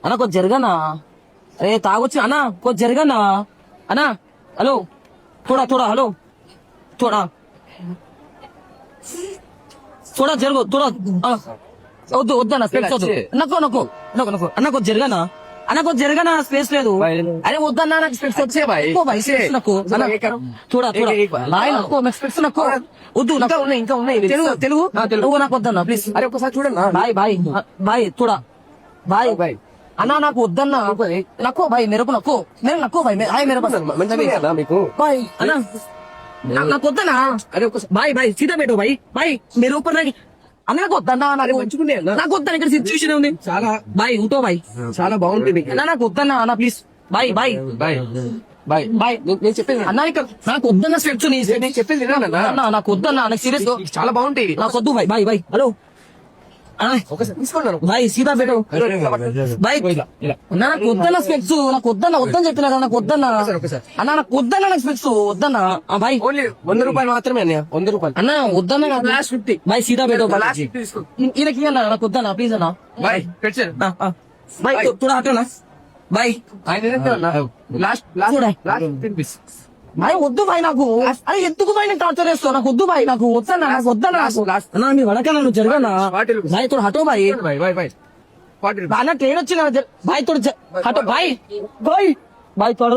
అన్న కొంచెం జరగనా, అరే తాగొచ్చు అన్న, కొంచెం జరగనా అన్న. హలో थोड़ा थोड़ा, హలో थोड़ा थोड़ा జరుగు थोड़ा. వద్దు వద్దన్న స్పేస్ వద్దు, నక్కో నక్కో నక్కో నక్కో అన్న, కొంచెం జరగనా అన్న, కొంచెం జరగనా, స్పేస్ లేదు. అరే వద్దన్నా నాకు స్పెక్స్ వచ్చే భాయ్, నక్కో थोड़ा थोड़ा భాయ్, నక్కో నాకు స్పెక్స్ నక్కో వద్దు. ఇంకా ఉన్నాయి తెలుగు తెలుగు తెలుగు నాకు వద్దన్నా ప్లీజ్. అరే ఒకసారి చూడండి భాయ్ భాయ్ భాయ్ थोड़ा భాయ్ భాయ్ అన్నా నాకు వద్దన్నా, నక్కో భాయ్ మెరకు నక్కో మెరకు నక్కో భాయ్ హాయ్ మెర మంచిగా మీకు भाई అన్నా నాకు వద్దనా. అరే ఒకసారి भाई भाई सीधा बैठो भाई भाई मेरे ऊपर नहीं అన్న, నాకు వద్దన్నా, నాకు వద్దన్నా, ఇక్కడ సిచ్యువేషన్ ఉంది. చాలా भाई ఉంటో भाई, చాలా బాగుంటుంది అన్నా నాకు వద్దన్నా అన్న ప్లీజ్. भाई भाई బాయ్ బాయ్ भाई నేను చెప్పేది అన్నా ఇక్కడ నాకు వద్దన్న స్పెక్ట్స్ నేను చెప్పేది వినాలన్నా. అన్నా నాకు వద్దన్నా, నాకు సీరియస్ చాలా బాగుంటాయి. నాకు వద్దు भाई भाई भाई హలో ఒకసారి తీసుకున్నాను भाई सीधा बैठो भाई అన్నా నాకు వద్దన్న స్పెక్ట్స్, నాకు వద్దన్నా, వద్దని చెప్పినా కదా, నాకు వద్దన్నా అన్నా, నాకు వద్దన్నా, నాకు స్పెక్ట్స్ వద్దన్నా. भाई ఓన్లీ 100 రూపాయలు మాత్రమే అన్నయ్య, 100 రూపాయలు. అన్నా వద్దన్నా నాకు లాస్ట్ 50 भाई सीधा बैठो లాస్ట్ 50 తీసుకో ఈయనకి అన్నా, నాకు వద్దన్నా ప్లీజ్ అన్నా. బాయ్ పెట్టాను भाई थोड़ा हटो ना भाई. లాస్ట్ చూడే. లాస్ట్ 50 రూపీస్ भाई వద్దు भाई నాకు, అరే ఎందుకు भाई నేను టార్చర్ చేస్తావు, నాకు వద్దు भाई, నాకు వద్దన్నా, నాకు వద్దన్నా, Last. అన్నా మీ వడకన్నా నువ్వు జరగనా. 40 రూపీస్. भाई थोड़ा हटो भाई, బాయ్ బాయ్ బాయ్ 40 రూపీస్. అన్న ట్రైన్ వచ్చిన भाई थोड़ा हटो भाई भाई भाई थोड़ा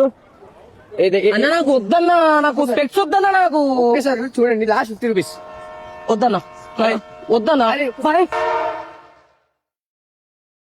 అన్న, నాకు వద్దన్నా, నాకు స్పెక్స్ వద్దన్నా, నాకు ఒకేసారి చూడండి లాస్ట్ 50 రూపీస్. వద్దన్నా వద్దన్నా. అరే. भाई